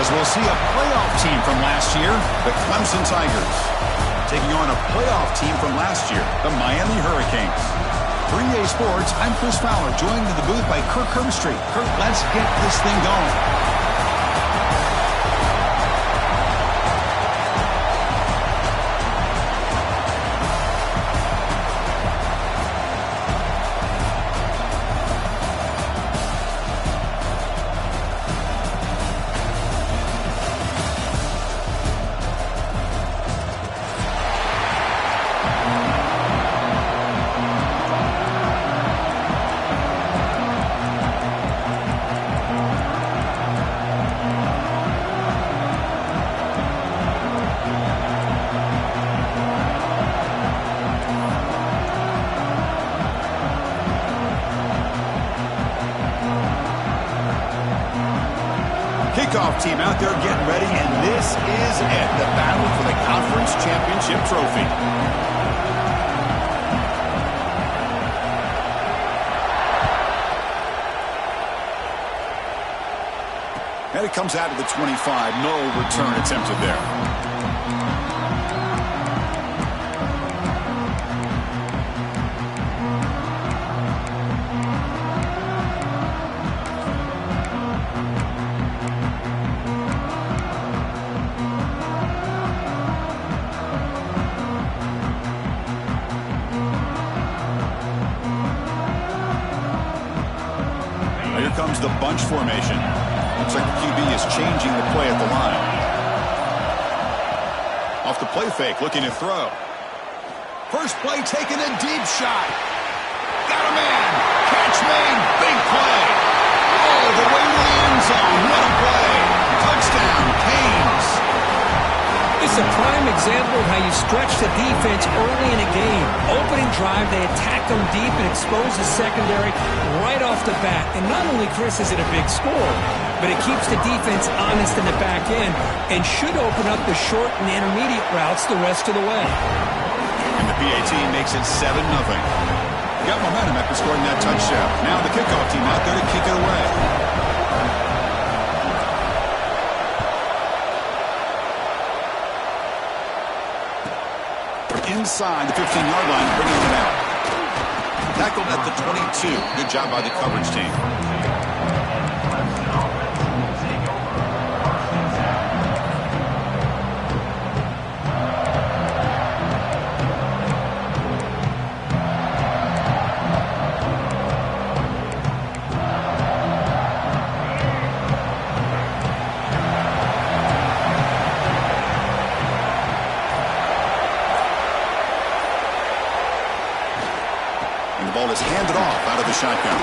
As we'll see a playoff team from last year, the Clemson Tigers, taking on a playoff team from last year, the Miami Hurricanes. 3A Sports, I'm Chris Fowler, joined in the booth by Kirk Herbstreit. Kirk, let's get this thing going. Kickoff team out there getting ready, and this is it, the battle for the conference championship trophy. And it comes out of the 25, no return attempted there. Here comes the bunch formation. Looks like the QB is changing the play at the line. Off the play fake, looking to throw. First play taken, a deep shot. Got a man. Catch made. Big play. All the way to the end zone. What a play. Touchdown, Canes. It's a prime example of how you stretch the defense early in a game. Opening drive, they attack them deep and expose the secondary right off the bat. And not only, Chris, is it a big score, but it keeps the defense honest in the back end and should open up the short and intermediate routes the rest of the way. And the PAT makes it 7-0. Got momentum after scoring that touchdown. Now the kickoff team out there to kick it away. Inside the 15-yard line, bringing it out. Tackled at the 22. Good job by the coverage team. The ball is handed off out of the shotgun.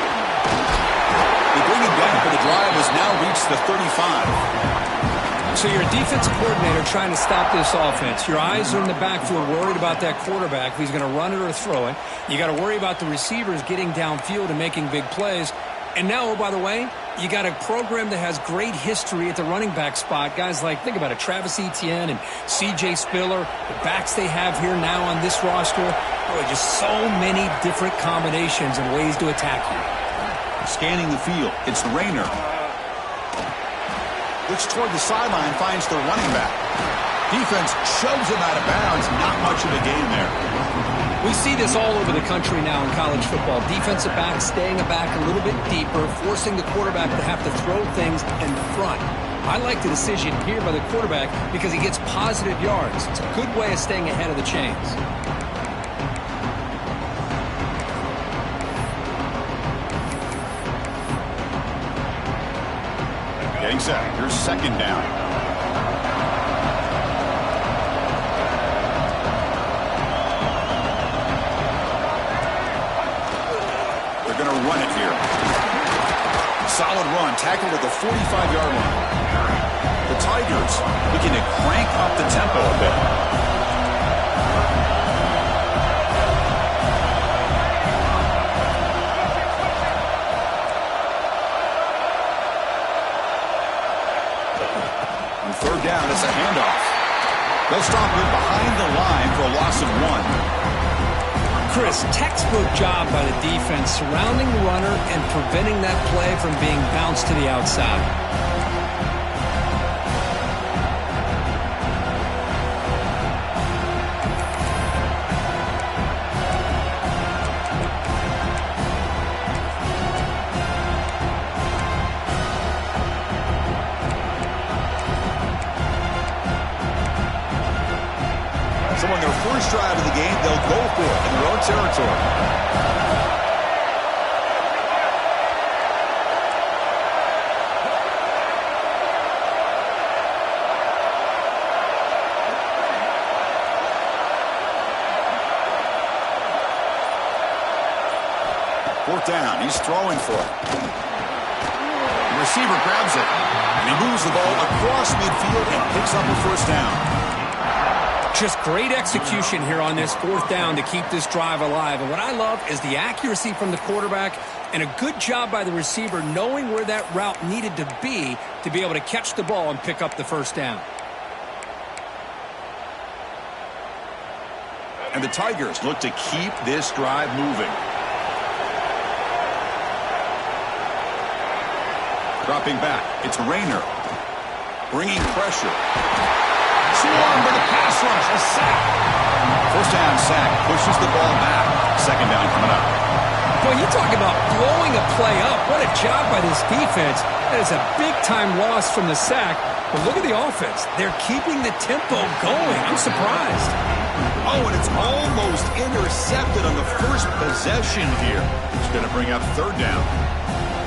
They bring it back, but the drive has now reached the 35. So you're a defensive coordinator trying to stop this offense. Your eyes are in the backfield, worried about that quarterback, who's going to run it or throw it. You got to worry about the receivers getting downfield and making big plays. And now, oh, by the way, you got a program that has great history at the running back spot. Guys like, think about it, Travis Etienne and C.J. Spiller, the backs they have here now on this roster. Boy, just so many different combinations and ways to attack you. Scanning the field, it's Rayner. Looks toward the sideline, finds the running back. Defense shoves him out of bounds. Not much of a gain there. We see this all over the country now in college football. Defensive backs staying back a little bit deeper, forcing the quarterback to have to throw things in front. I like the decision here by the quarterback because he gets positive yards. It's a good way of staying ahead of the chains. Getting set. Here's second down. They're going to run it here. Solid run. Tackled at the 45-yard line. The Tigers looking to crank up the tempo a bit. Third down, it's a handoff. They'll stop it behind the line for a loss of 1. Chris, textbook job by the defense surrounding the runner and preventing that play from being bounced to the outside. first drive of the game, they'll go for it in their own territory. Fourth down. He's throwing for it. The receiver grabs it, and he moves the ball across midfield and picks up a first down. Just great execution here on this fourth down to keep this drive alive. And what I love is the accuracy from the quarterback and a good job by the receiver knowing where that route needed to be able to catch the ball and pick up the first down. And the Tigers look to keep this drive moving. Dropping back, it's Rayner. Bringing pressure. Swarmed by the pass rush, a sack. First down sack, pushes the ball back. Second down coming up. Boy, you talk about blowing a play up. What a job by this defense. That is a big-time loss from the sack. But look at the offense. They're keeping the tempo going. I'm surprised. Oh, and it's almost intercepted on the first possession here. It's going to bring up third down.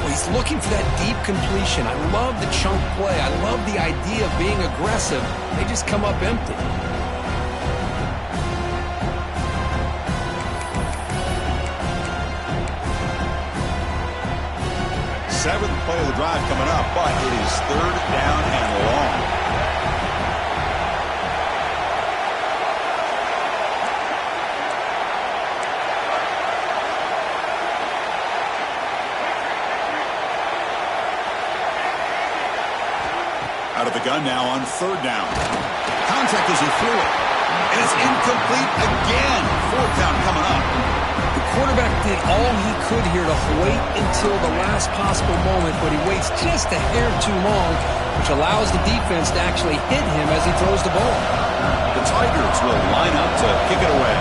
He's looking for that deep completion. I love the chunk play. I love the idea of being aggressive. They just come up empty. Seventh play of the drive coming up, but it is third down and long. Out of the gun now on third down. Contact as he threw it. And it's incomplete again. Fourth down coming up. The quarterback did all he could here to wait until the last possible moment, but he waits just a hair too long, which allows the defense to actually hit him as he throws the ball. The Tigers will line up to kick it away.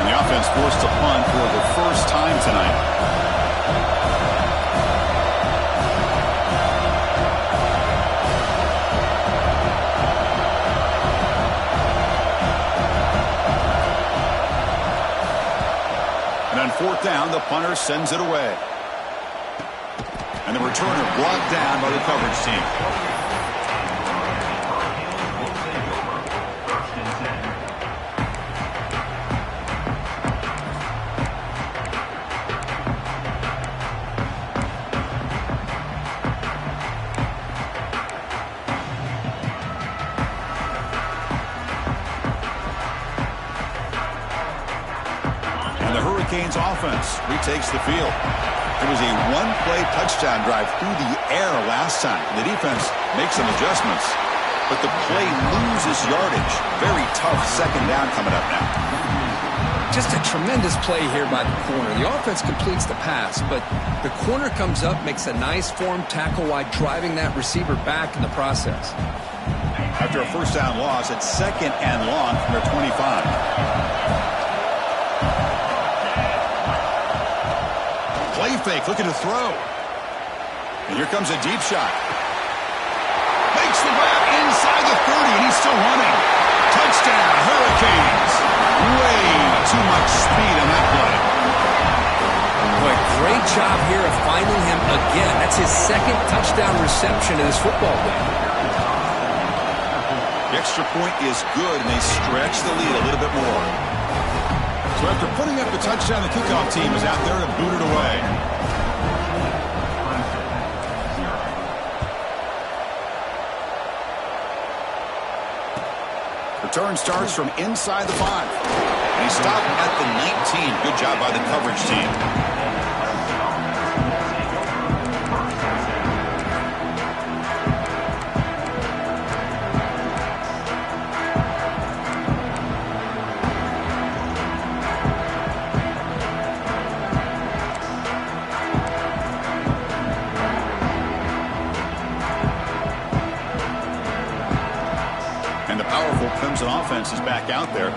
And the offense forced to punt for the first time tonight. On fourth down, the punter sends it away. And the returner blocked down by the coverage team. Hurricanes offense retakes the field. It was a one-play touchdown drive through the air last time. The defense makes some adjustments, but the play loses yardage. Very tough second down coming up now. Just a tremendous play here by the corner. The offense completes the pass, but the corner comes up, makes a nice form tackle while driving that receiver back in the process. After a first down loss, it's second and long from their 25. Play fake, looking to throw. And here comes a deep shot. Makes the grab inside the 30, and he's still running. Touchdown, Hurricanes. Way too much speed on that play. Boy, great job here of finding him again. That's his second touchdown reception of this football game. The extra point is good, and they stretch the lead a little bit more. So after putting up the touchdown, the kickoff team is out there to boot it away. Return starts from inside the 5. And he stopped at the 19. Good job by the coverage team. Clemson offense is back out there.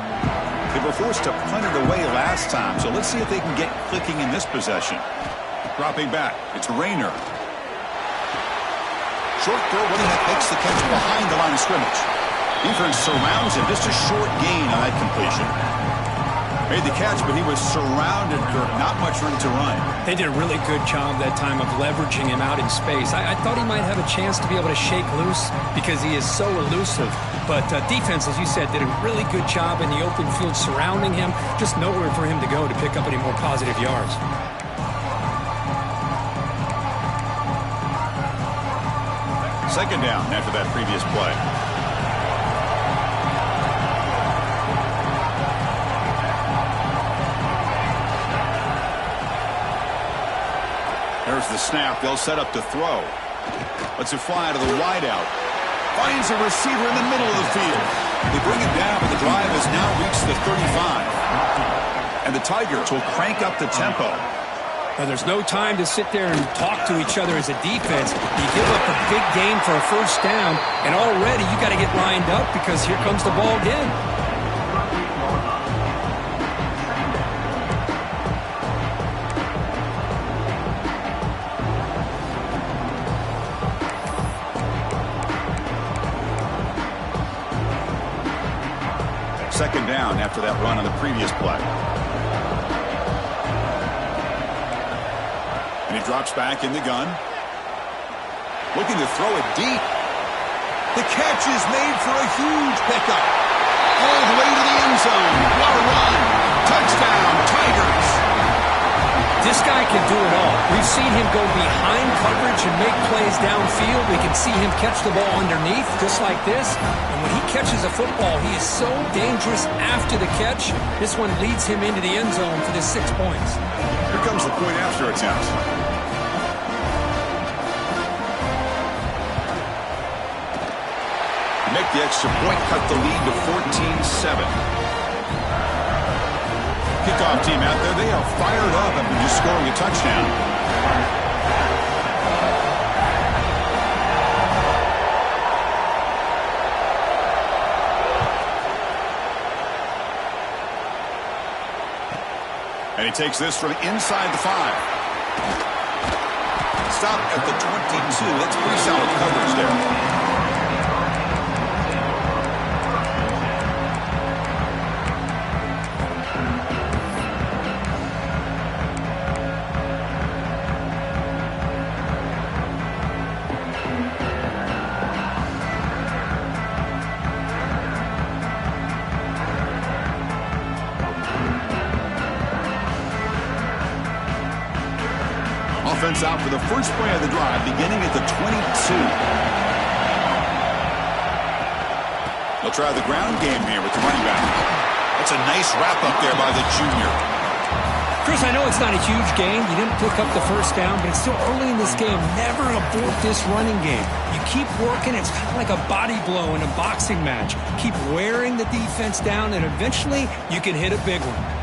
They were forced to punt it away last time, so let's see if they can get clicking in this possession. Dropping back, it's Rayner. Short throw, but he makes the catch behind the line of scrimmage. Defense surrounds him. Just a short gain on that completion. Made the catch, but he was surrounded, Kirk. Not much room to run. They did a really good job that time of leveraging him out in space. I thought he might have a chance to be able to shake loose because he is so elusive. But defense, as you said, did a really good job in the open field surrounding him. Just nowhere for him to go to pick up any more positive yards. Second down after that previous play. There's the snap. They'll set up to throw. Lets it fly to the wideout. Finds a receiver in the middle of the field. They bring him down, but the drive has now reached the 35. And the Tigers will crank up the tempo. Now, there's no time to sit there and talk to each other as a defense. You give up a big gain for a first down, and already you got to get lined up because here comes the ball again. Second down after that run on the previous play. And he drops back in the gun. Looking to throw it deep. The catch is made for a huge pickup. All the way to the end zone. What a run. Touchdown, Tigers. This guy can do it all. We've seen him go behind coverage and make plays downfield. We can see him catch the ball underneath, just like this. And when he catches a football, he is so dangerous after the catch. This one leads him into the end zone for the 6 points. Here comes the point after attempt. Make the extra point, cut the lead to 14-7. Kickoff team out there, they are fired up and just scoring a touchdown. And he takes this from inside the 5. Stop at the 22. That's pretty solid coverage there. Offense out for the first play of the drive, beginning at the 22. They'll try the ground game here with the running back. That's a nice wrap-up there by the junior. Chris, I know it's not a huge gain. You didn't pick up the first down, but it's still early in this game. Never abort this running game. You keep working. It's kind of like a body blow in a boxing match. Keep wearing the defense down, and eventually you can hit a big one.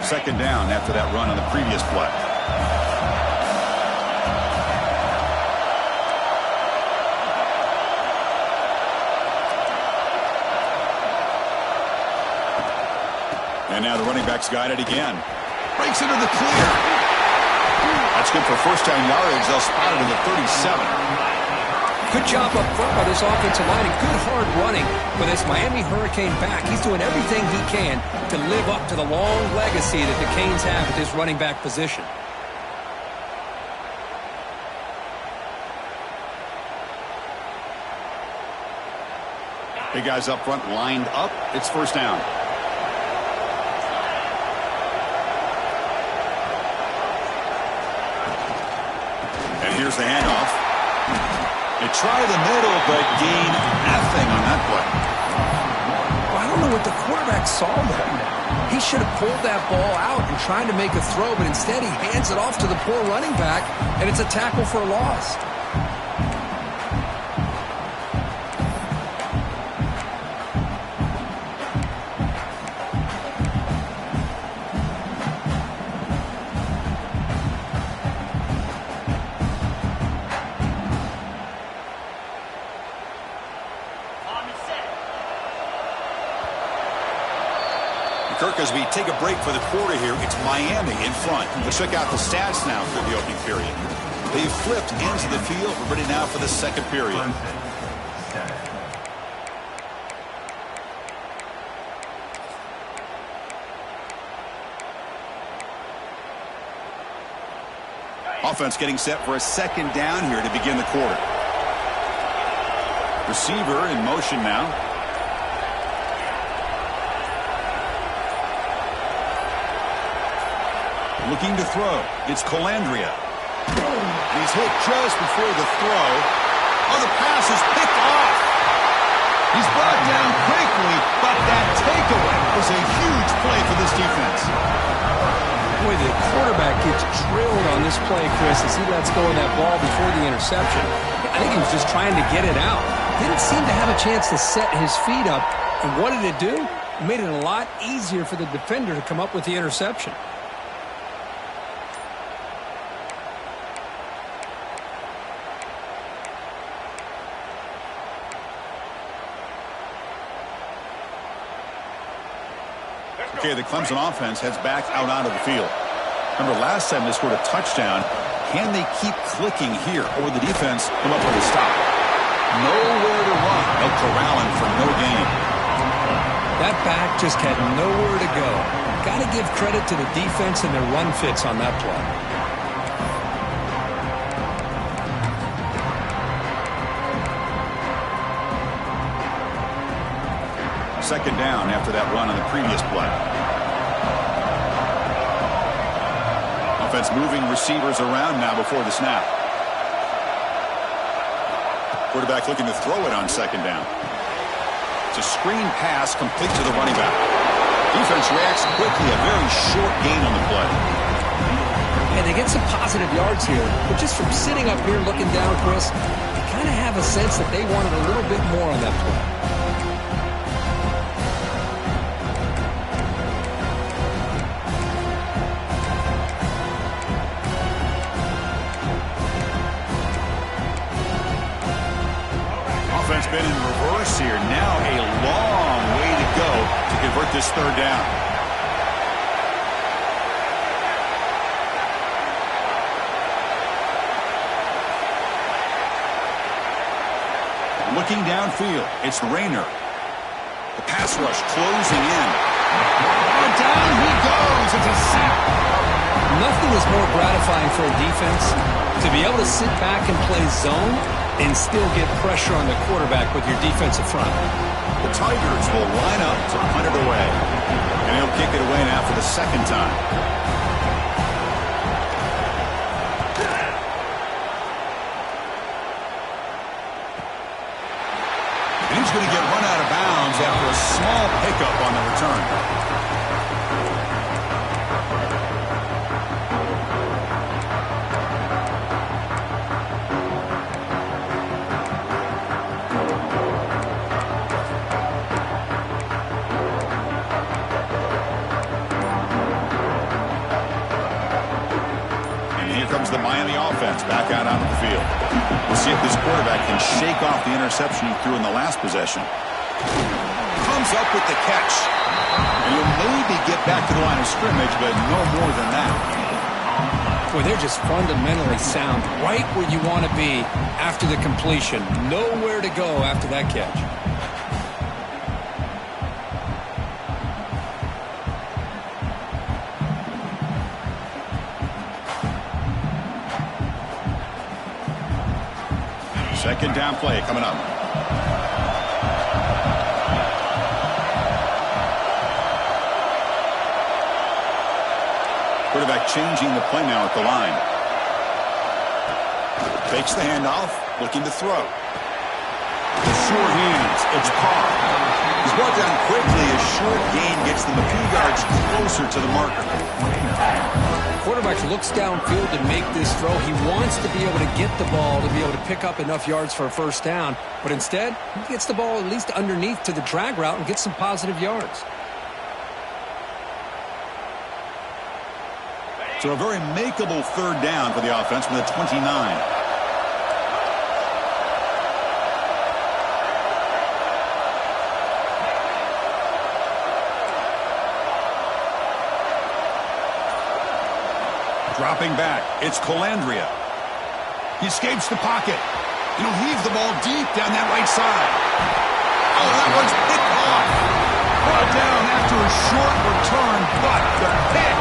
Second down after that run on the previous play. And now the running back's got it again. Breaks into the clear. That's good for first down yardage. They'll spot it at the 37. Good job up front by this offensive line and good hard running for this Miami Hurricane back. He's doing everything he can to live up to the long legacy that the Canes have at this running back position. Big guys up front lined up. It's first down. And here's the handoff. They try the middle, but gain nothing on that play. Well, I don't know what the quarterback saw there. He should have pulled that ball out and tried to make a throw, but instead he hands it off to the poor running back, and it's a tackle for a loss. Kirk, as we take a break for the quarter here, it's Miami in front. Let's check out the stats now for the opening period. They've flipped into the field. We're ready now for the second period. Offense getting set for a second down here to begin the quarter. Receiver in motion now. Looking to throw. It's Colandrea. He's hit just before the throw. Oh, the pass is picked off. He's brought down quickly, but that takeaway was a huge play for this defense. Boy, the quarterback gets drilled on this play, Chris, as he lets go of that ball before the interception. I think he was just trying to get it out. Didn't seem to have a chance to set his feet up. And what did it do? It made it a lot easier for the defender to come up with the interception. Okay, the Clemson offense heads back out onto the field. Remember, last time they scored a touchdown. Can they keep clicking here, or will the defense come up with a stop? Nowhere to run. They'll corral him for no gain. That back just had nowhere to go. Got to give credit to the defense and their run fits on that play. Second down after that run on the previous play. Offense moving receivers around now before the snap. Quarterback looking to throw it on second down. It's a screen pass complete to the running back. Defense reacts quickly, a very short gain on the play. And they get some positive yards here, but just from sitting up here looking down, Chris, you kind of have a sense that they wanted a little bit more on that play. Offense been in reverse here. Now a long way to go to convert this third down. Looking downfield, it's Rayner. The pass rush closing in. Oh, down he goes. It's a sack. Nothing is more gratifying for a defense to be able to sit back and play zone and still get pressure on the quarterback with your defensive front. The Tigers will line up to punt it away. And he'll kick it away now for the second time. And he's going to get run out of bounds after a small pickup on the return. The Miami offense back out onto the field. We'll see if this quarterback can shake off the interception he threw in the last possession. Comes up with the catch. And he'll maybe get back to the line of scrimmage, but no more than that. Boy, they're just fundamentally sound, right where you want to be after the completion. Nowhere to go after that catch. Second down play coming up. Quarterback changing the play now at the line. Takes the handoff, looking to throw. The sure hands, it's Carr. He's brought down quickly. A short gain gets them a few yards closer to the marker. Quarterback looks downfield to make this throw. He wants to be able to get the ball to be able to pick up enough yards for a first down. But instead, he gets the ball at least underneath to the drag route and gets some positive yards. So a very makeable third down for the offense from the 29. Dropping back, it's Colandrea. He escapes the pocket. He'll heave the ball deep down that right side. Oh, that one's picked off. Brought down after a short return, but the pick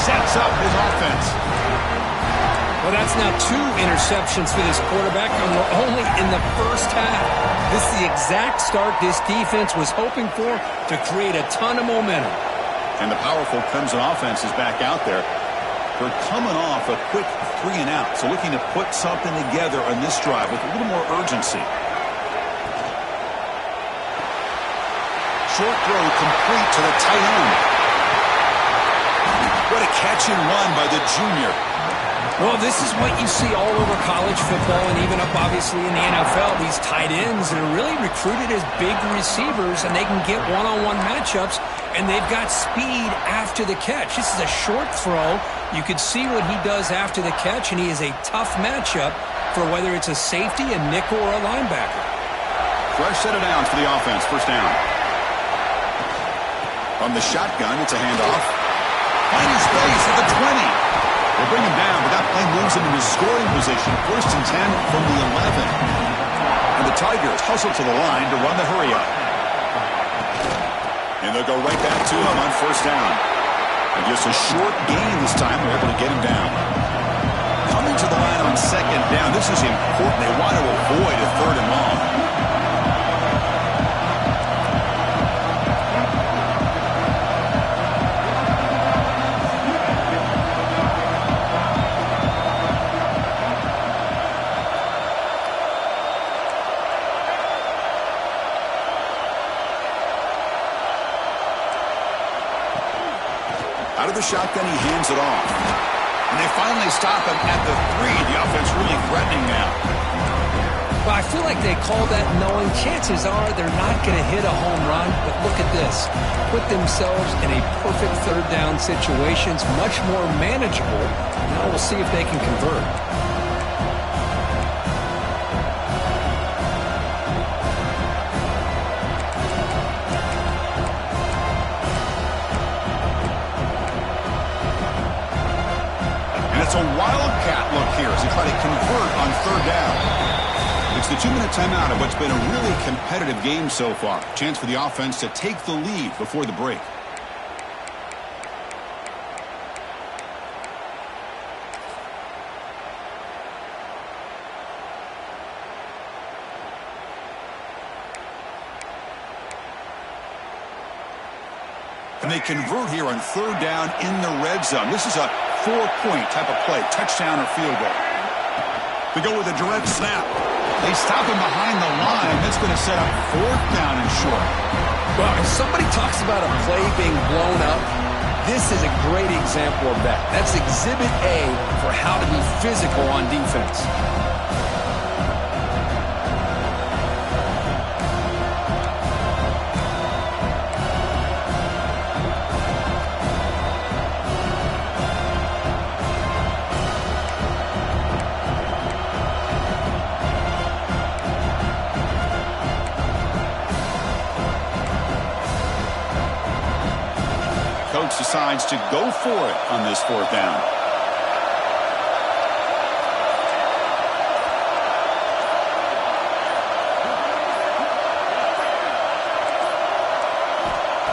sets up his offense. Well, that's now 2 interceptions for this quarterback, and we're only in the first half. This is the exact start this defense was hoping for to create a ton of momentum. And the powerful Clemson offense is back out there. They're coming off a quick 3-and-out, so looking to put something together on this drive with a little more urgency. Short throw complete to the tight end. What a catch and run by the junior. Well, this is what you see all over college football and even up, obviously, in the NFL. These tight ends that are really recruited as big receivers, and they can get one-on-one matchups, and they've got speed after the catch. This is a short throw. You could see what he does after the catch, and he is a tough matchup for whether it's a safety, a nickel, or a linebacker. Fresh set of downs for the offense. First down. From the shotgun, it's a handoff. Finding space at the 20. They'll bring him down, but that play moves him into scoring position. First and 10 from the 11. And the Tigers hustle to the line to run the hurry-up. And they'll go right back to him on first down. And just a short gain this time. They're able to get him down. Coming to the line on second down. This is important. They want to avoid a 3rd and long. Out of the shotgun, he hands it off. And they finally stop him at the 3. The offense really threatening now. Well, I feel like they call that knowing chances are they're not going to hit a home run. But look at this. Put themselves in a perfect 3rd down situation. It's much more manageable. Now we'll see if they can convert. It's a wildcat look here as they try to convert on 3rd down. It's the 2-minute timeout of what's been a really competitive game so far. Chance for the offense to take the lead before the break. And they convert here on 3rd down in the red zone. This is a 4-point type of play, touchdown or field goal. They go with a direct snap. They stop him behind the line. That's going to set up 4th down and short. Well, if somebody talks about a play being blown up, this is a great example of that. That's exhibit A for how to be physical on defense. Coach decides to go for it on this 4th down.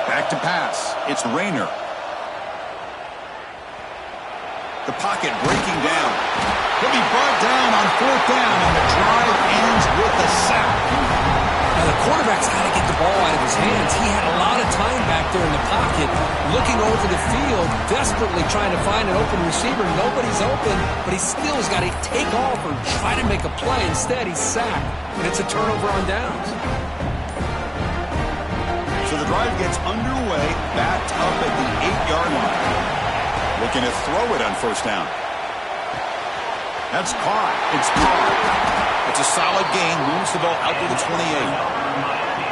Back to pass. It's Rayner. The pocket breaking down. He'll be brought down on 4th down, and the drive ends with a sack. Now, the quarterback's got to get the ball out of his hands. He had a lot of time back there in the pocket, looking over the field, desperately trying to find an open receiver. Nobody's open, but he still has got to take off or try to make a play. Instead, he's sacked, and it's a turnover on downs. So the drive gets underway, backed up at the 8-yard line. Looking to throw it on first down. That's caught. It's caught. It's a solid gain. Moves the ball out to the 28.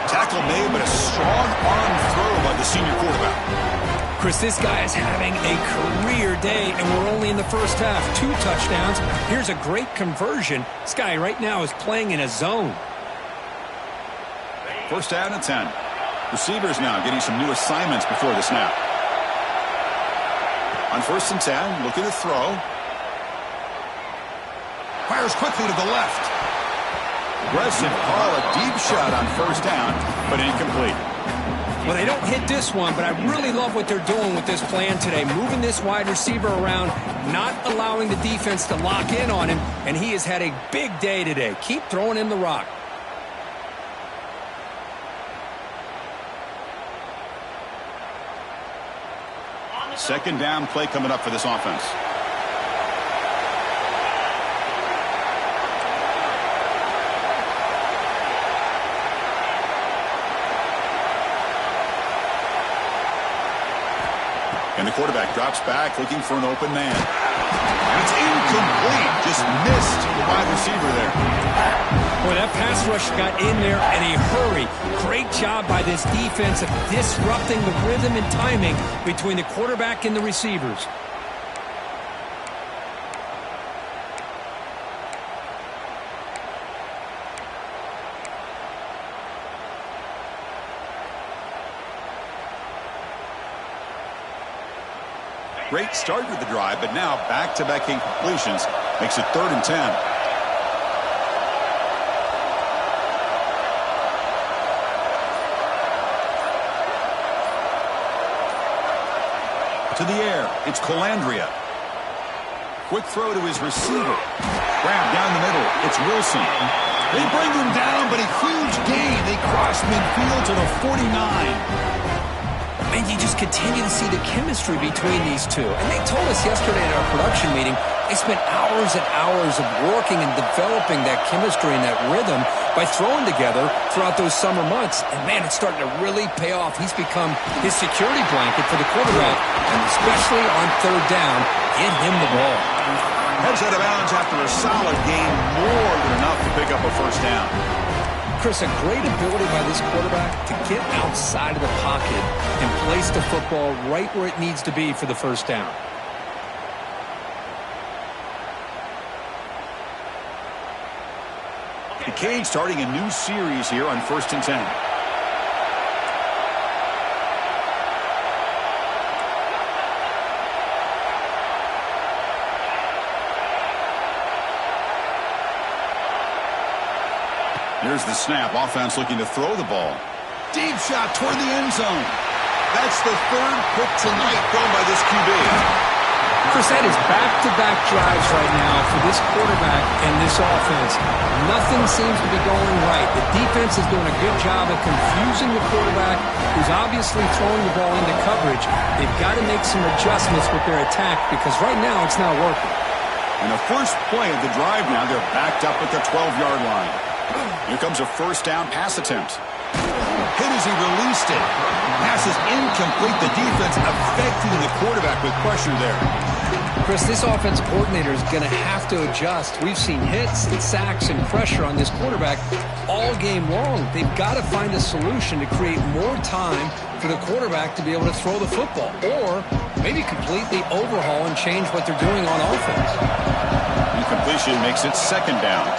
Tackle made, but a strong arm throw by the senior quarterback. Chris, this guy is having a career day, and we're only in the first half. 2 touchdowns. Here's a great conversion. This guy right now is playing in a zone. First down and 10. Receivers now getting some new assignments before the snap. On 1st and 10, looking to throw. Fires quickly to the left. Aggressive call, a deep shot on 1st down, but incomplete. Well, they don't hit this one, but I really love what they're doing with this plan today. Moving this wide receiver around, not allowing the defense to lock in on him, and he has had a big day today. Keep throwing him the rock. Second down play coming up for this offense. And the quarterback drops back looking for an open man. And it's incomplete. Just missed the wide receiver there. Boy, that pass rush got in there in a hurry. Great job by this defense of disrupting the rhythm and timing between the quarterback and the receivers. Great start to the drive, but now back-to-back incompletions makes it 3rd and 10. To the air, it's Colandrea. Quick throw to his receiver. Grab down the middle, it's Wilson. They bring him down, but a huge gain. They cross midfield to the 49. And you just continue to see the chemistry between these two. And they told us yesterday in our production meeting, they spent hours and hours of working and developing that chemistry and that rhythm by throwing together throughout those summer months. And, man, it's starting to really pay off. He's become his security blanket for the quarterback, and especially on 3rd down, get him the ball. Heads out of bounds after a solid gain, more than enough to pick up a 1st down. Chris, a great ability by this quarterback to get outside of the pocket and place the football right where it needs to be for the 1st down. The Canes starting a new series here on 1st and 10. Here's the snap. Offense looking to throw the ball. Deep shot toward the end zone. That's the 3rd pick tonight thrown by this QB. Chris, that is back-to-back drives right now for this quarterback and this offense. Nothing seems to be going right. The defense is doing a good job of confusing the quarterback, who's obviously throwing the ball into coverage. They've got to make some adjustments with their attack because right now it's not working. And the first play of the drive now, they're backed up at the 12-yard line. Here comes a 1st down pass attempt. Hit as he released it. Pass is incomplete. The defense affecting the quarterback with pressure there. Chris, this offensive coordinator is going to have to adjust. We've seen hits and sacks and pressure on this quarterback all game long. They've got to find a solution to create more time for the quarterback to be able to throw the football, or maybe completely overhaul and change what they're doing on offense. Incompletion makes it 2nd down.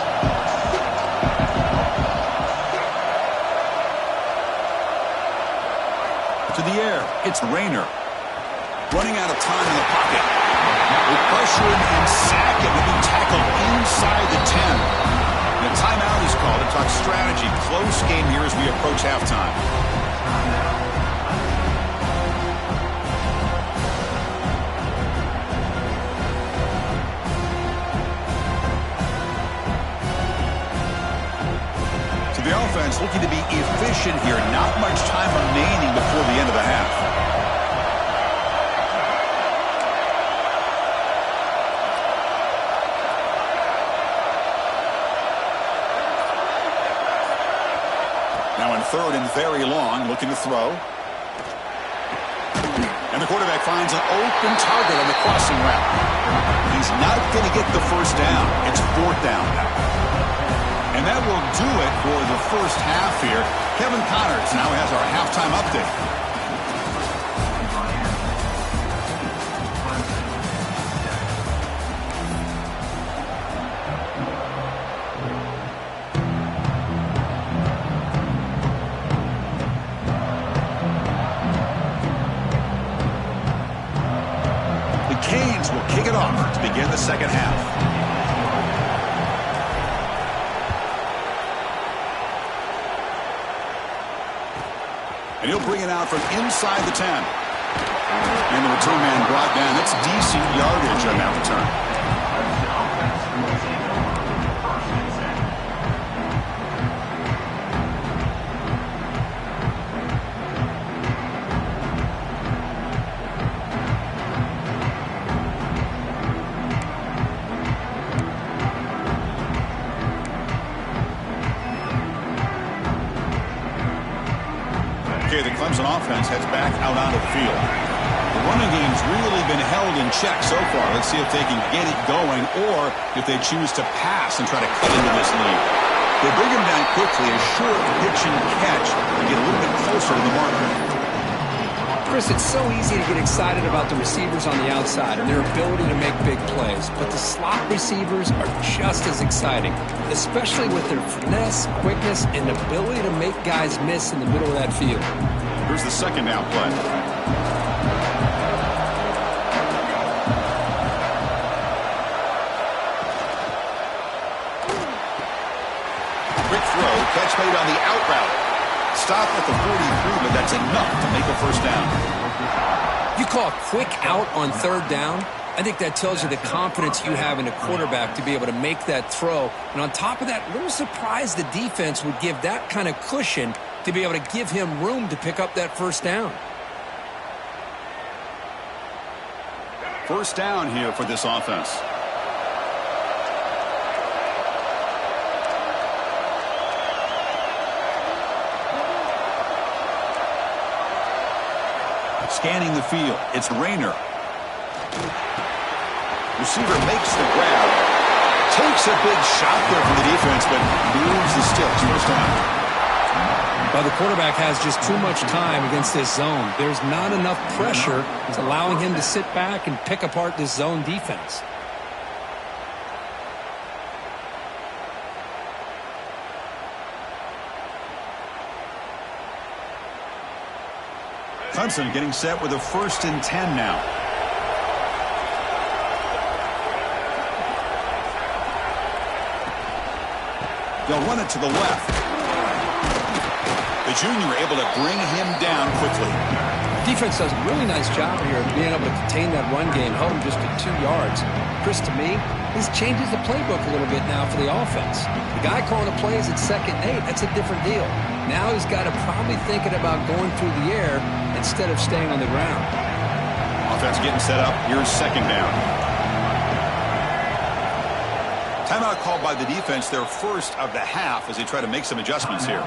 To the air, it's Rayner. Running out of time in the pocket. They pressure him and sack him. He'll be tackled inside the 10. And a timeout is called to talk strategy. Close game here as we approach halftime. The offense looking to be efficient here. Not much time remaining before the end of the half. Now in 3rd and very long, looking to throw. And the quarterback finds an open target on the crossing route. He's not going to get the 1st down. It's 4th down now. And that will do it for the 1st half here. Kevin Connors now has our halftime update. kickoff to begin the second half. And he'll bring it out from inside the 10. And the return man brought down. That's decent yardage on that return. The Clemson offense heads back out onto the field. The running game's really been held in check so far. Let's see if they can get it going or if they choose to pass and try to cut into this lead. They bring him down quickly, a short pitch and catch, and get a little bit closer to the marker. Chris, it's so easy to get excited about the receivers on the outside and their ability to make big plays, but the slot receivers are just as exciting, especially with their finesse, quickness, and ability to make guys miss in the middle of that field. Here's the second down play. Quick throw, catch made on the out route. Stop at the 43, but that's enough to make a first down. You call quick out on third down? I think that tells you the confidence you have in a quarterback to be able to make that throw. And on top of that, a little surprised the defense would give that kind of cushion to be able to give him room to pick up that first down. First down here for this offense. Scanning the field, it's Rayner. Receiver makes the grab. Takes a big shot there from the defense, but moves the sticks. First down. Well, the quarterback has just too much time against this zone. There's not enough pressure. It's allowing him to sit back and pick apart this zone defense. Clemson getting set with a 1st and 10 now. They'll run it to the left. The junior able to bring him down quickly. Defense does a really nice job here of being able to contain that run game home just at 2 yards. Chris, to me, this changes the playbook a little bit now for the offense. The guy calling the plays at 2nd and 8, that's a different deal. Now he's got to probably thinking about going through the air instead of staying on the ground. Offense getting set up. Here's 2nd down. Timeout called by the defense, their first of the half as they try to make some adjustments here.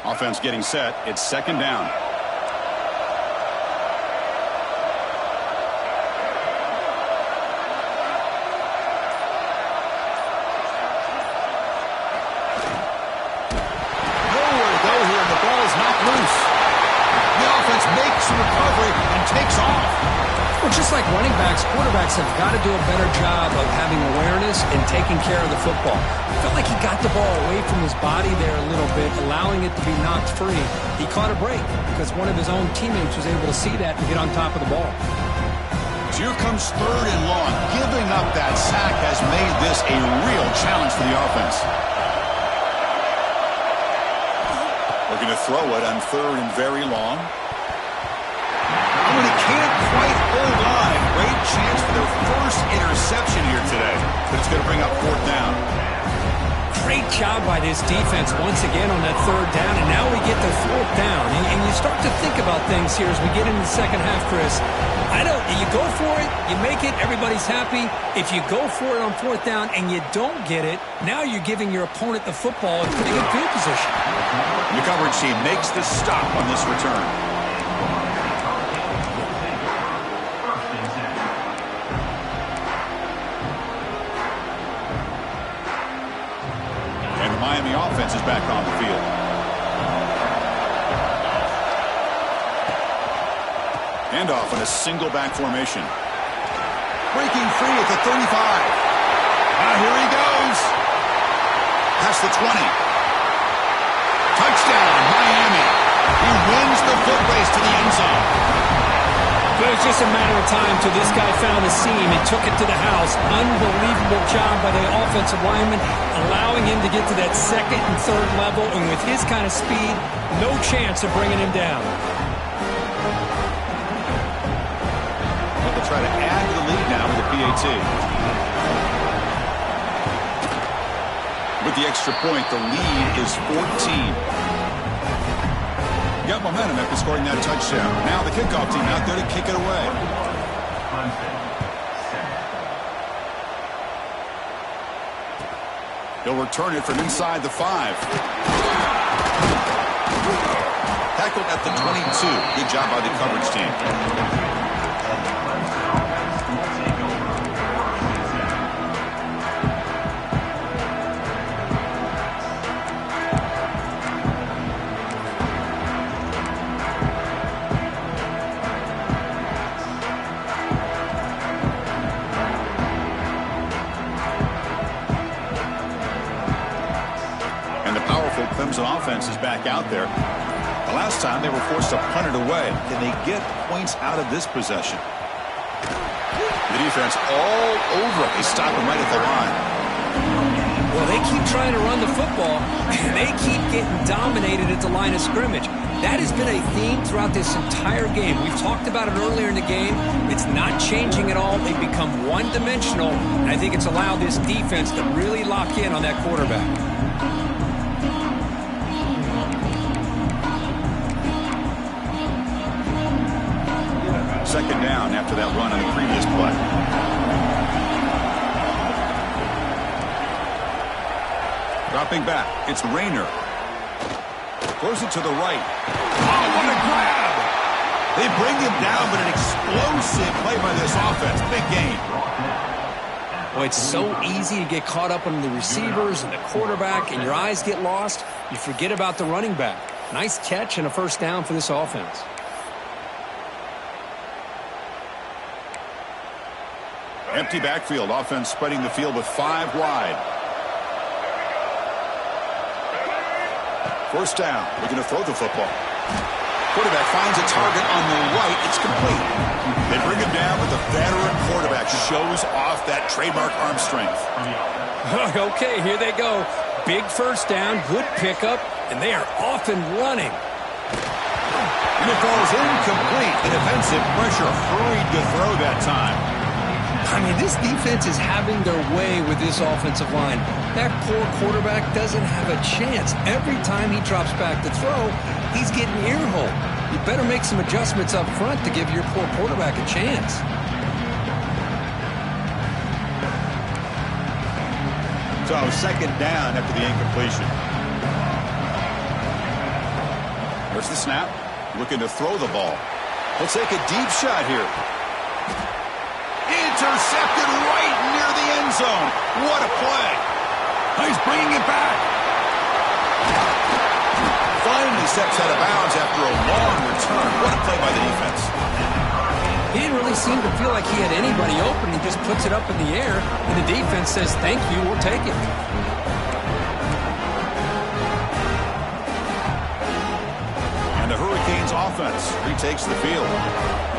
Offense getting set. It's 2nd down. Nowhere to go here, and the ball is knocked loose. The offense makes a recovery and takes off. Well, just like running backs, quarterbacks have got to do a better job of having awareness and taking care of the football. I felt like he got the ball away from his body there a little bit, allowing it to be knocked free. He caught a break because one of his own teammates was able to see that and get on top of the ball. So here comes 3rd and long. Giving up that sack has made this a real challenge for the offense. Looking to throw it on 3rd and very long. When he can't quite hold on, a great chance for their first interception here today. But it's going to bring up 4th down. Great job by this defense once again on that 3rd down, and now we get the 4th down. And you start to think about things here as we get into the second half, Chris. You go for it, you make it, everybody's happy. If you go for it on 4th down and you don't get it, now you're giving your opponent the football in pretty good field position. The coverage team makes the stop on this return. And the Miami offense is back on the field. Handoff in a single back formation. Breaking free at the 35. Here he goes. Past the 20. Touchdown, Miami. He wins the foot race to the end zone. It was just a matter of time till this guy found the seam and took it to the house. Unbelievable job by the offensive lineman, allowing him to get to that second and third level, and with his kind of speed, no chance of bringing him down. They'll try to add to the lead now with the PAT. With the extra point, the lead is 14. Got momentum after scoring that touchdown. Now the kickoff team out there to kick it away. He'll return it from inside the 5. Tackled at the 22. Good job by the coverage team. Clemson offense is back out there. The last time they were forced to punt it away. Can they get points out of this possession? The defense all over it. They stop him right at the line. Well, they keep trying to run the football, and they keep getting dominated at the line of scrimmage. That has been a theme throughout this entire game. We've talked about it earlier in the game. It's not changing at all. They've become one-dimensional, and I think it's allowed this defense to really lock in on that quarterback. Second down after that run on the previous play. Dropping back, it's Rayner. Throws it to the right. Oh, what a grab! They bring him down, but an explosive play by this offense. Big gain. Well, it's so easy to get caught up on the receivers and the quarterback, and your eyes get lost. You forget about the running back. Nice catch and a first down for this offense. Empty backfield. Offense spreading the field with 5 wide. First down. Looking to throw the football. Quarterback finds a target on the right. It's complete. They bring him down, but the veteran quarterback shows off that trademark arm strength. Okay, here they go. Big first down, good pickup, and they are off and running. And it falls incomplete. The defensive pressure hurried to throw that time. I mean, this defense is having their way with this offensive line. That poor quarterback doesn't have a chance. Every time he drops back to throw, he's getting earholed. You better make some adjustments up front to give your poor quarterback a chance. So second down after the incompletion. There's the snap. Looking to throw the ball. He'll take a deep shot here. Intercepted right near the end zone. What a play. He's bringing it back. Finally steps out of bounds after a long return. What a play by the defense. He didn't really seem to feel like he had anybody open. He just puts it up in the air, and the defense says, thank you, we'll take it. And the Hurricanes offense retakes the field.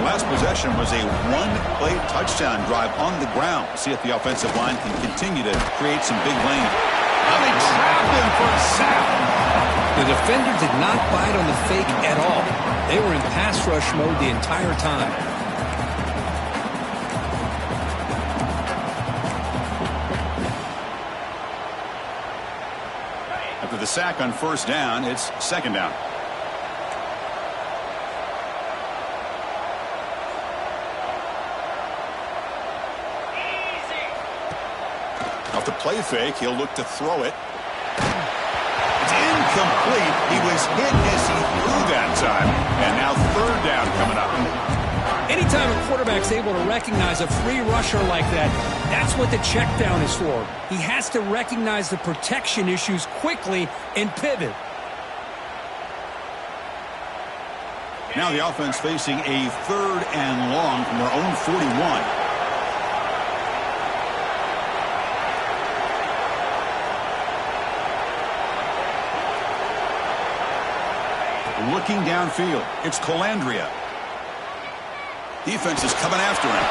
The last possession was a one-play touchdown drive on the ground. See if the offensive line can continue to create some big lane. Now they trap him for a sack. The defender did not bite on the fake at all. They were in pass rush mode the entire time. After the sack on first down, it's second down. Off the play fake, he'll look to throw it. It's incomplete. He was hit as he threw that time. And now third down coming up. Anytime a quarterback's able to recognize a free rusher like that, that's what the check down is for. He has to recognize the protection issues quickly and pivot. Now the offense facing a third and long from their own 41. Looking downfield, it's Colandrea. Defense is coming after him.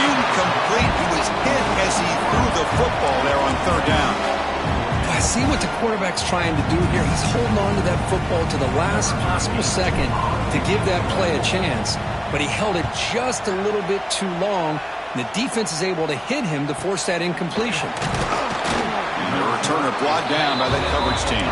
Incomplete. He was hit as he threw the football there on third down. I see what the quarterback's trying to do here. He's holding on to that football to the last possible second to give that play a chance. But he held it just a little bit too long. And the defense is able to hit him to force that incompletion. And the returner brought down by that coverage team.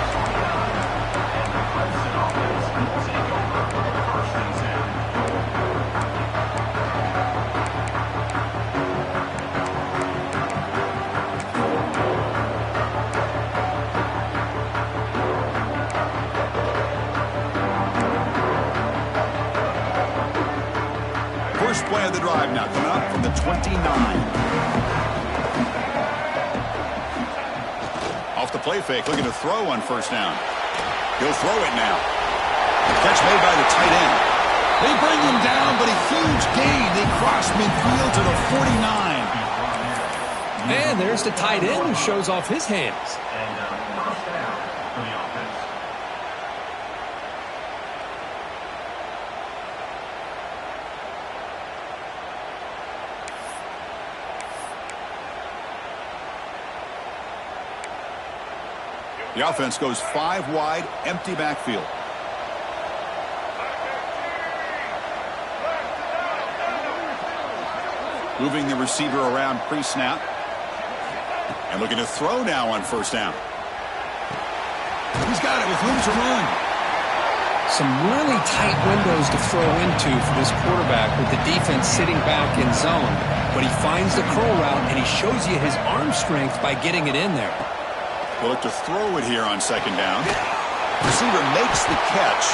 First play of the drive now coming up from the 29. Off the play fake, looking to throw on first down. He'll throw it now. Catch made by the tight end. They bring him down, but a huge gain. They cross midfield to the 49. And there's the tight end who shows off his hands. The offense goes 5 wide, empty backfield. Moving the receiver around pre-snap. And looking to throw now on first down. He's got it with room to run. Some really tight windows to throw into for this quarterback with the defense sitting back in zone. But he finds the curl route, and he shows you his arm strength by getting it in there. We'll look to throw it here on second down. Receiver makes the catch.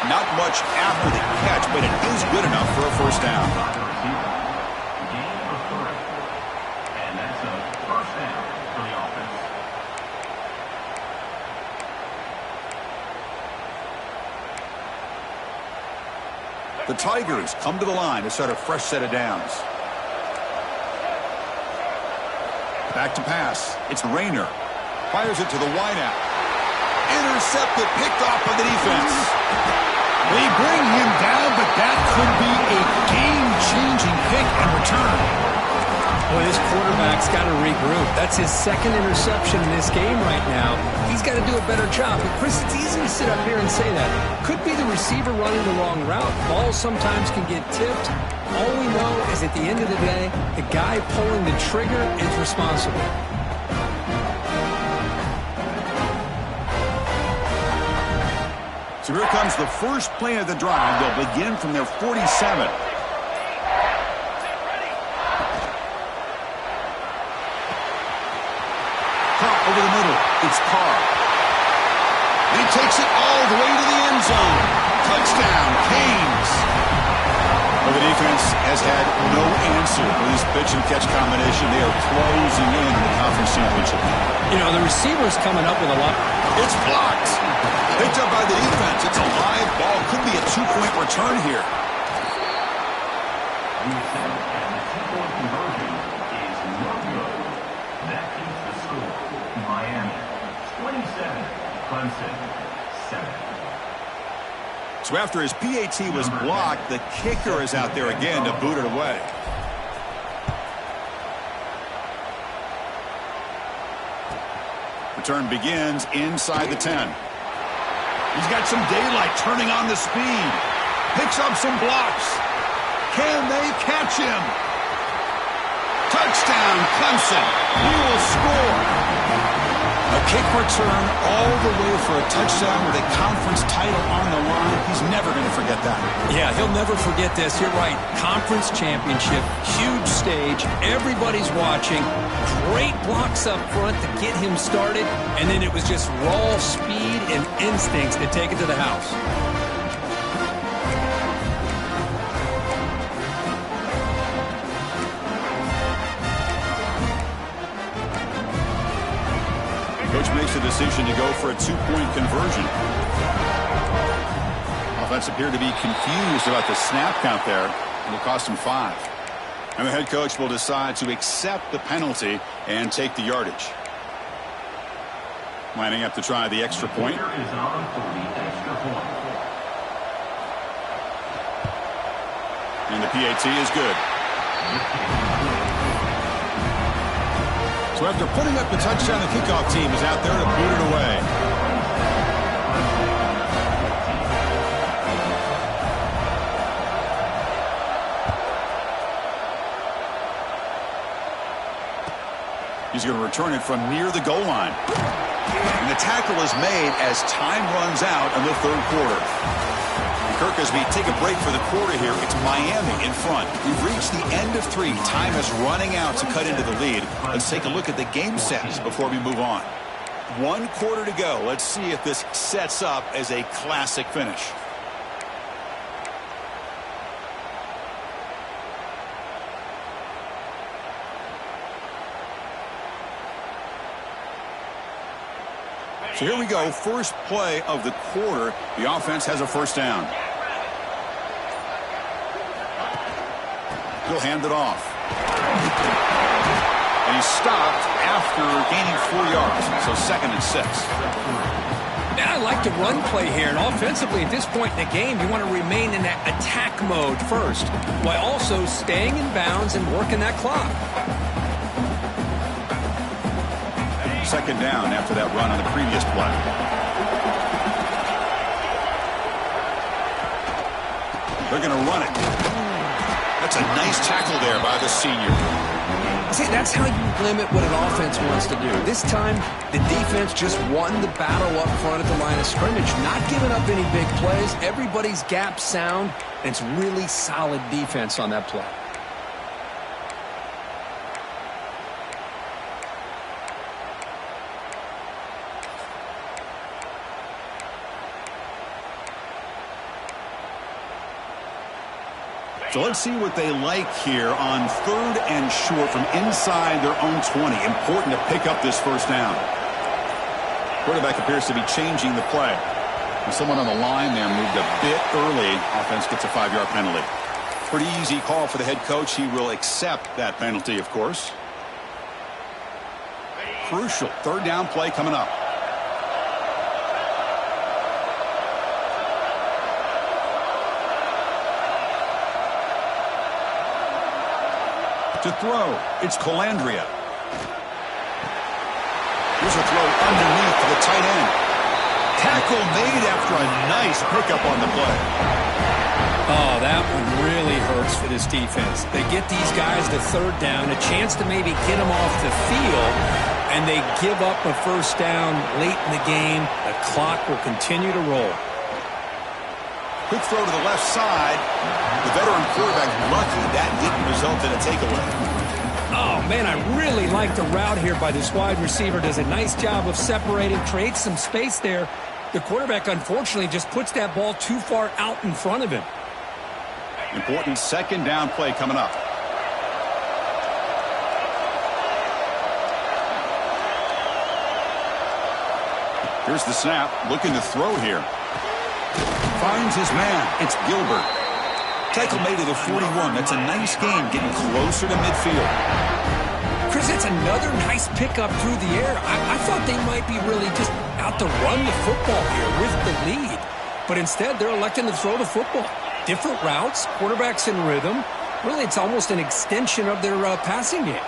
Not much after the catch, but it is good enough for a first down. And that's a first down for the offense. The Tigers come to the line to start a fresh set of downs. Back to pass. It's Rayner. Fires it to the wideout. Intercepted, picked off by the defense. They bring him down, but that could be a game-changing pick and return. Boy, this quarterback's got to regroup. That's his second interception in this game right now. He's got to do a better job. But, Chris, it's easy to sit up here and say that. Could be the receiver running the wrong route. Balls sometimes can get tipped. All we know is at the end of the day, the guy pulling the trigger is responsible. So here comes the first play of the drive. They'll begin from their 47. Caught over the middle. It's Carr. And he takes it all the way to the end zone. Touchdown, Canes. Well, the defense has had no answer for this pitch and catch combination. They are closing in the conference championship. You know, the receiver's coming up with a lot. It's blocked. Picked up by the defense. It's a live ball. Could be a 2-point return here. And the 2-point conversion is no good. That keeps the score. Miami 27, Clemson 7. So after his PAT was blocked, the kicker is out there again to boot it away. Return begins inside the 10. He's got some daylight turning on the speed. Picks up some blocks. Can they catch him? Touchdown, Clemson. He will score. A kick return all the way for a touchdown with a conference title on the line. He's never going to forget that. Yeah, he'll never forget this. You're right. Conference championship, huge stage. Everybody's watching. Great blocks up front to get him started. And then it was just raw speed and instincts to take it to the house. Coach makes the decision to go for a 2-point conversion. Offense appeared to be confused about the snap count there. It'll cost him 5. And the head coach will decide to accept the penalty and take the yardage. Lining up to try the extra point. Is on for the extra point. PAT is good. So after putting up the touchdown, the kickoff team is out there to boot it away. He's going to return it from near the goal line. And the tackle is made as time runs out in the third quarter. Kirk, as we take a break for the quarter here, it's Miami in front. We've reached the end of 3. Time is running out to cut into the lead. Let's take a look at the game sets before we move on. 1 quarter to go. Let's see if this sets up as a classic finish. So here we go. First play of the quarter. The offense has a first down. He'll hand it off. And he's stopped after gaining 4 yards. So 2nd and 6. And I like the run play here. And offensively, at this point in the game, you want to remain in that attack mode first, while also staying in bounds and working that clock. 2nd down after that run on the previous play. They're going to run it. That's a nice tackle there by the senior. See, that's how you limit what an offense wants to do. This time, the defense just won the battle up front at the line of scrimmage, not giving up any big plays. Everybody's gap sound, and it's really solid defense on that play. So let's see what they like here on 3rd and short from inside their own 20. Important to pick up this first down. Quarterback appears to be changing the play. And someone on the line there moved a bit early. Offense gets a 5-yard penalty. Pretty easy call for the head coach. He will accept that penalty, of course. Crucial 3rd down play coming up. To throw, it's Colandrea. Here's a throw underneath to the tight end. Tackle made after a nice pickup on the play. Oh, that one really hurts for this defense. They get these guys to 3rd down, a chance to maybe get them off the field, and they give up a first down late in the game. The clock will continue to roll. Quick throw to the left side. The veteran quarterback lucky that didn't result in a takeaway. Oh, man, I really like the route here by this wide receiver. Does a nice job of separating, creates some space there. The quarterback, unfortunately, just puts that ball too far out in front of him. Important 2nd down play coming up. Here's the snap. Looking to throw here. Finds his man. It's Gilbert. Tackle made at the 41. That's a nice game, getting closer to midfield. Chris, that's another nice pickup through the air. I thought they might be really just out to run the football here with the lead. But instead, they're electing to throw the football. Different routes, quarterbacks in rhythm. Really, it's almost an extension of their passing game.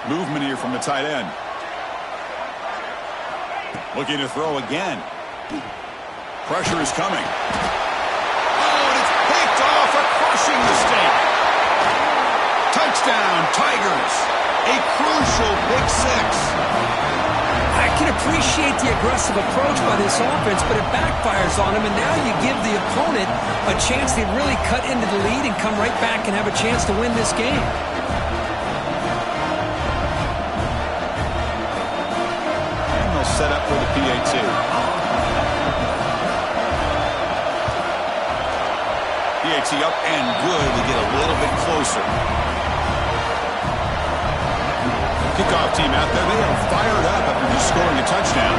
Movement here from the tight end. Looking to throw again. Pressure is coming. Oh, and it's picked off. A crushing mistake. Touchdown, Tigers. A crucial pick 6. I can appreciate the aggressive approach by this offense, but it backfires on them, and now you give the opponent a chance to really cut into the lead and come right back and have a chance to win this game. And they'll set up for the PAT. PAT up and good. We get a little bit closer. Kickoff team out there. They are fired up after just scoring a touchdown.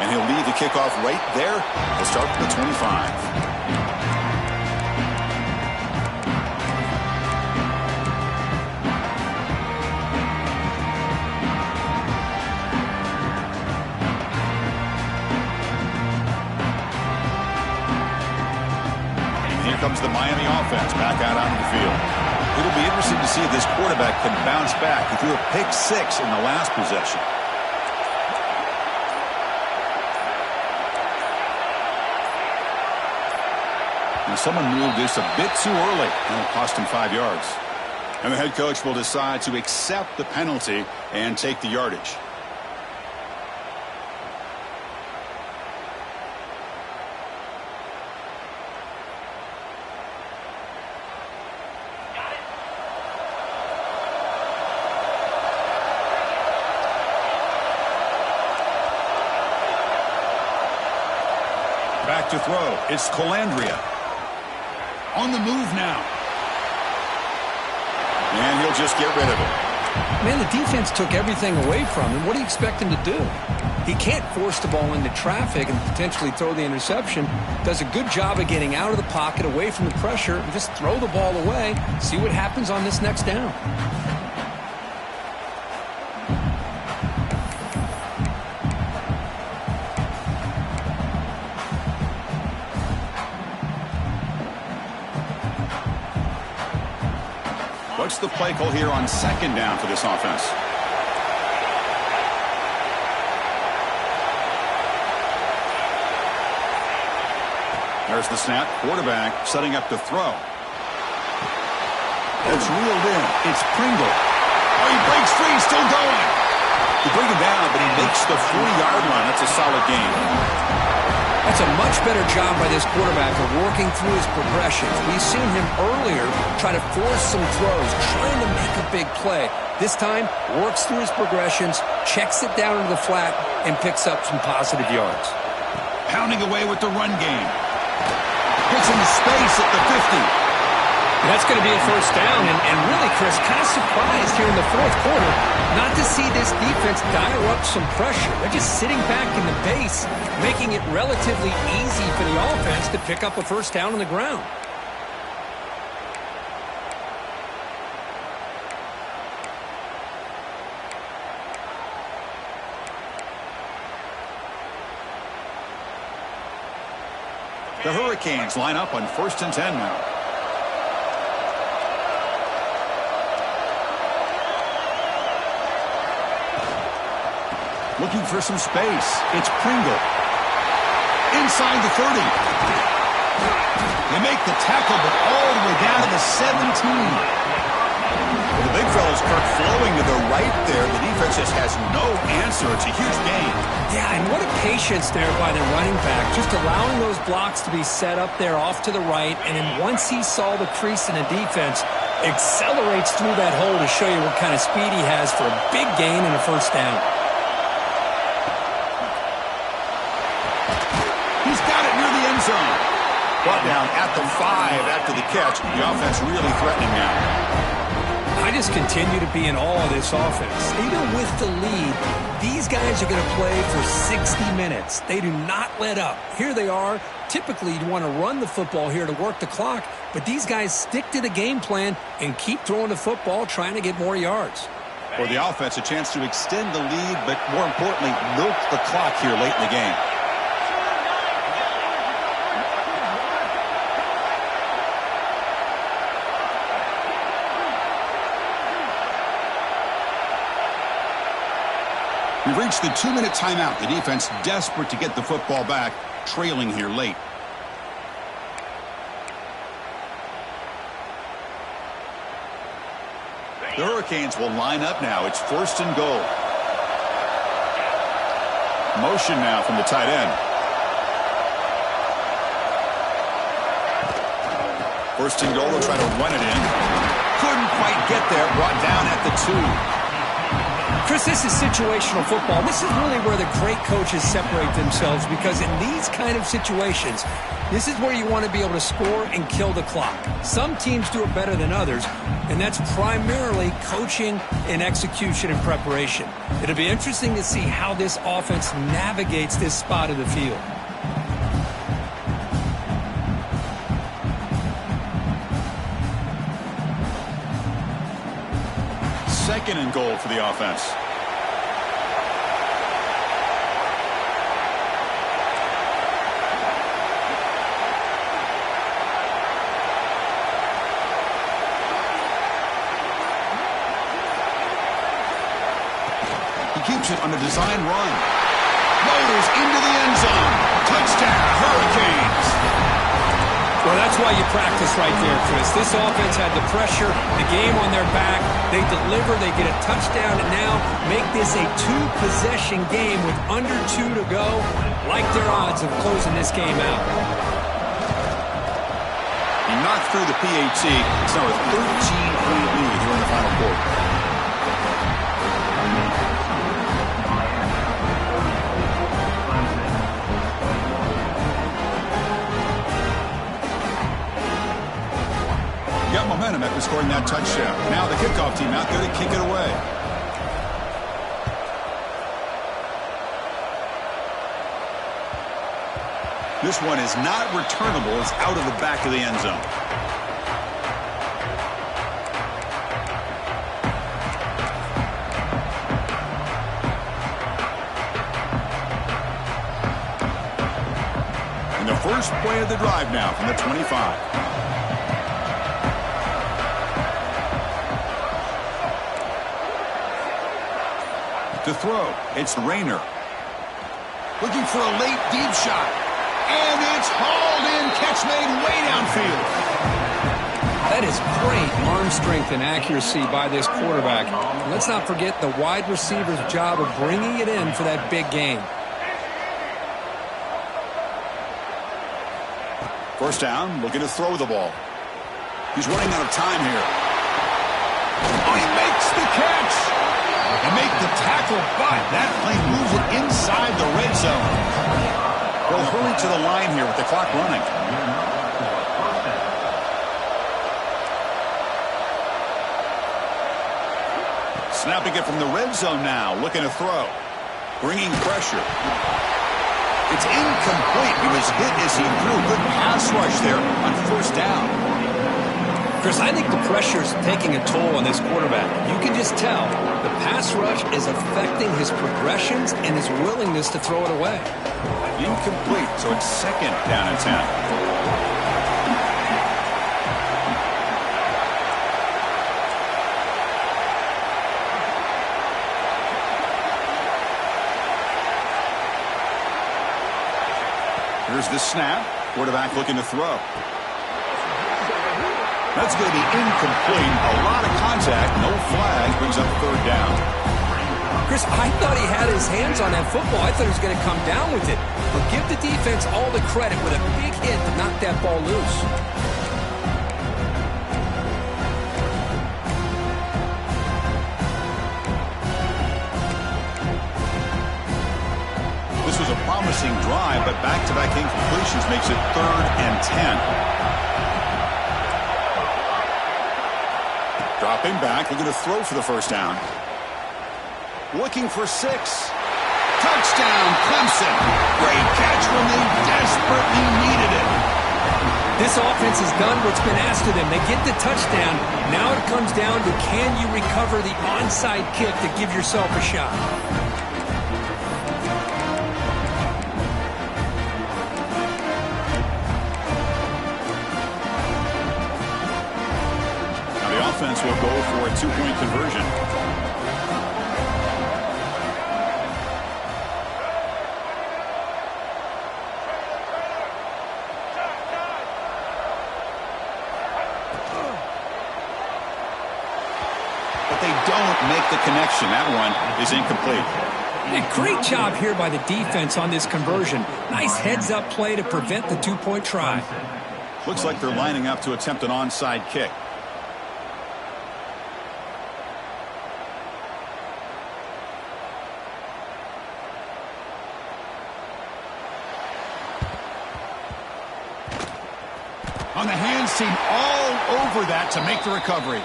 And he'll lead the kickoff right there. He'll start from the 25. the Miami offense back out onto the field. It'll be interesting to see if this quarterback can bounce back. He threw a pick 6 in the last possession. And someone moved this a bit too early, and it cost him 5 yards. And the head coach will decide to accept the penalty and take the yardage. Back to throw. It's Colandrea. On the move now. And he'll just get rid of it. Man, the defense took everything away from him. What do you expect him to do? He can't force the ball into traffic and potentially throw the interception. Does a good job of getting out of the pocket, away from the pressure, and just throw the ball away. See what happens on this next down. What's the play call here on second down for this offense? There's the snap. Quarterback setting up to throw. It's reeled in. It's Pringle. Oh, he breaks free. Still going. You bring him down, but he makes the 40-yard line. That's a solid game. That's a much better job by this quarterback of working through his progressions. We've seen him earlier try to force some throws, trying to make a big play. This time, works through his progressions, checks it down into the flat, and picks up some positive yards. Pounding away with the run game. Gets into space at the 50. That's going to be a first down, and really, Chris, kind of surprised here in the fourth quarter not to see this defense dial up some pressure. They're just sitting back in the base, making it relatively easy for the offense to pick up a first down on the ground. The Hurricanes line up on 1st and 10 now. Looking for some space. It's Pringle. Inside the 30. They make the tackle, but all the way down to the 17. Well, the big fella's Kirk flowing to the right there. The defense just has no answer. It's a huge gain. Yeah, and what a patience there by the running back, just allowing those blocks to be set up there off to the right, and then once he saw the crease in the defense, accelerates through that hole to show you what kind of speed he has for a big gain and a first down. He's got it near the end zone. Brought down at the 5 after the catch. The offense really threatening now. I just continue to be in awe of this offense. Even with the lead, these guys are going to play for 60 minutes. They do not let up. Here they are. Typically, you want to run the football here to work the clock, but these guys stick to the game plan and keep throwing the football, trying to get more yards. For the offense, a chance to extend the lead, but more importantly, milk the clock here late in the game. We've reached the 2-minute timeout. The defense desperate to get the football back, trailing here late. The Hurricanes will line up now. It's 1st and goal. Motion now from the tight end. 1st and goal. They'll try to run it in. Couldn't quite get there. Brought down at the 2. Chris, this is situational football. This is really where the great coaches separate themselves, because in these kind of situations, this is where you want to be able to score and kill the clock. Some teams do it better than others, and that's primarily coaching and execution and preparation. It'll be interesting to see how this offense navigates this spot of the field. Second and goal for the offense. keeps it on a design run. Motors into the end zone. Touchdown, Hurricanes. Well, that's why you practice right there, Chris. This offense had the pressure, the game on their back. They deliver, they get a touchdown, and now make this a two-possession game with under 2 to go. Like their odds of closing this game out. He knocked through the PAT. It's now a 13-point lead here in the final quarter. Got momentum after scoring that touchdown. Now the kickoff team out there to kick it away. This one is not returnable. It's out of the back of the end zone. And the first play of the drive now from the 25. To throw, it's Rayner. Looking for a late deep shot. And it's hauled in. Catch made way downfield. That is great arm strength and accuracy by this quarterback. And let's not forget the wide receiver's job of bringing it in for that big game. First down, looking to throw the ball. He's running out of time here. Oh, he makes the catch. And make the tackle, but that play moves it inside the red zone. They'll hurry to the line here with the clock running. Snapping it from the red zone now, looking to throw. Bringing pressure. It's incomplete. He was hit as he threw. Good pass rush there on first down. Chris, I think the pressure is taking a toll on this quarterback. You can just tell the pass rush is affecting his progressions and his willingness to throw it away. Incomplete, so it's second down and 10. Here's the snap. Quarterback looking to throw. That's going to be incomplete. A lot of contact. No flag. Brings up third down. Chris, I thought he had his hands on that football. I thought he was going to come down with it. But give the defense all the credit with a big hit to knock that ball loose. This was a promising drive, but back-to-back incompletions makes it 3rd and 10. Dropping back, looking to throw for the first down. Looking for 6. Touchdown, Clemson. Great catch when they desperately needed it. This offense has done what's been asked of them. They get the touchdown. Now it comes down to, can you recover the onside kick to give yourself a shot? Offense will go for a 2-point conversion. But they don't make the connection. That one is incomplete. A great job here by the defense on this conversion. Nice heads-up play to prevent the 2-point try. Looks like they're lining up to attempt an onside kick. On the hands team all over that to make the recovery.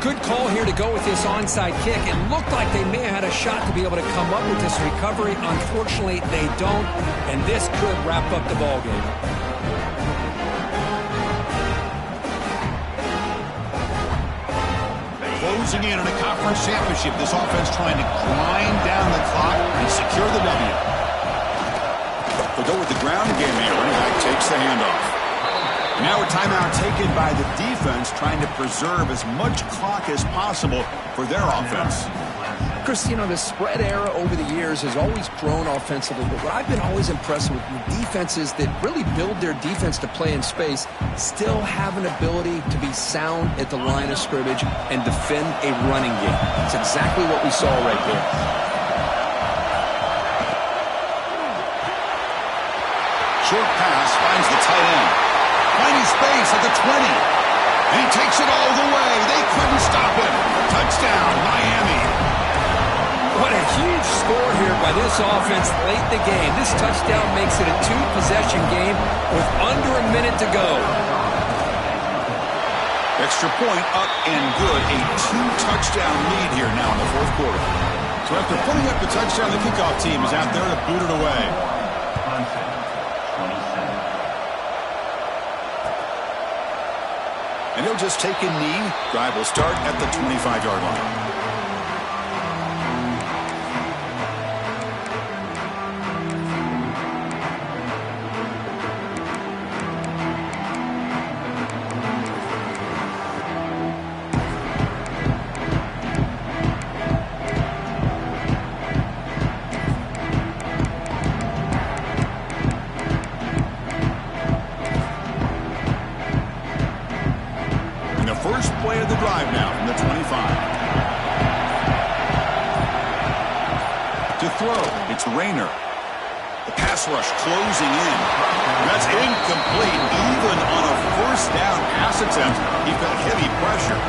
Good call here to go with this onside kick. It looked like they may have had a shot to be able to come up with this recovery. Unfortunately, they don't, and this could wrap up the ballgame. Closing in on a conference championship, this offense trying to grind down the clock and secure the W. They'll go with the ground game here. Running back takes the handoff. Now a timeout taken by the defense, trying to preserve as much clock as possible for their offense. Chris, you know, the spread era over the years has always grown offensively, but what I've been always impressed with defenses that really build their defense to play in space still have an ability to be sound at the line of scrimmage and defend a running game. It's exactly what we saw right there. Short pass finds the tight end. Finding space at the 20. And he takes it all the way. They couldn't stop him. Touchdown, Miami. What a huge score here by this offense late in the game. This touchdown makes it a two-possession game with under a minute to go. Extra point up and good. A two-touchdown lead here now in the fourth quarter. So after putting up the touchdown, the kickoff team is out there to boot it away. And he'll just take a knee. Drive will start at the 25-yard line. First play of the drive now from the 25. To throw, it's Rayner. The pass rush closing in. That's incomplete. Even on a first down pass attempt, he felt heavy pressure.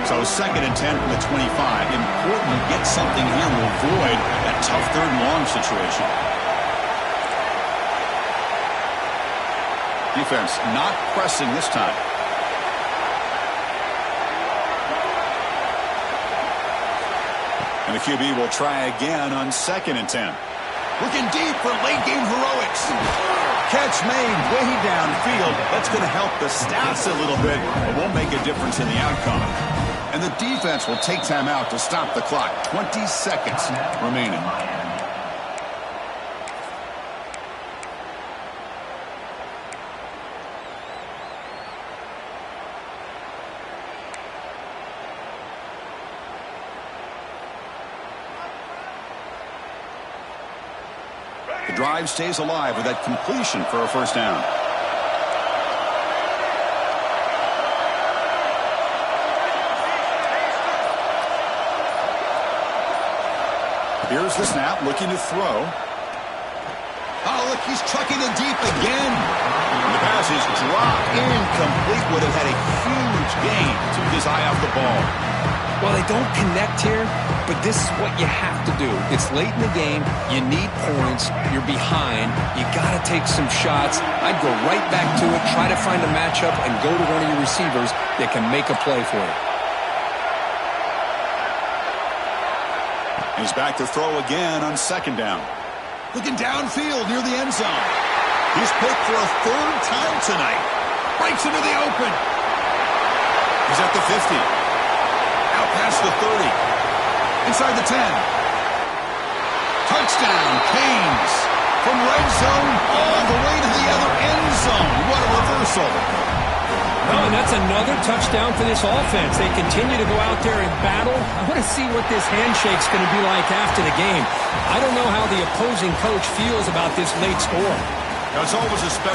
So 2nd and 10 from the 25. Important to get something here to avoid that tough 3rd and long situation. Defense not pressing this time. And the QB will try again on 2nd and 10. Looking deep for late game heroics. Catch made way downfield. That's going to help the stats a little bit, but won't make a difference in the outcome. And the defense will take time out to stop the clock. 20 seconds remaining. The drive stays alive with that completion for a first down. Here's the snap, looking to throw. Oh, look, he's trucking it deep again. And the pass is dropped incomplete. Would have had a huge gain. Took his eye off the ball. Well, they don't connect here, but this is what you have to do. It's late in the game. You need points. You're behind. You got to take some shots. I'd go right back to it, try to find a matchup, and go to one of your receivers that can make a play for you. He's back to throw again on 2nd down. Looking downfield near the end zone. He's picked for a 3rd time tonight. Breaks into the open. He's at the 50. Out past the 30. Inside the 10. Touchdown, Canes. From red zone all the way to the other end zone. What a reversal. Well, and that's another touchdown for this offense. They continue to go out there and battle. I want to see what this handshake's going to be like after the game. I don't know how the opposing coach feels about this late score. Now, it's always a special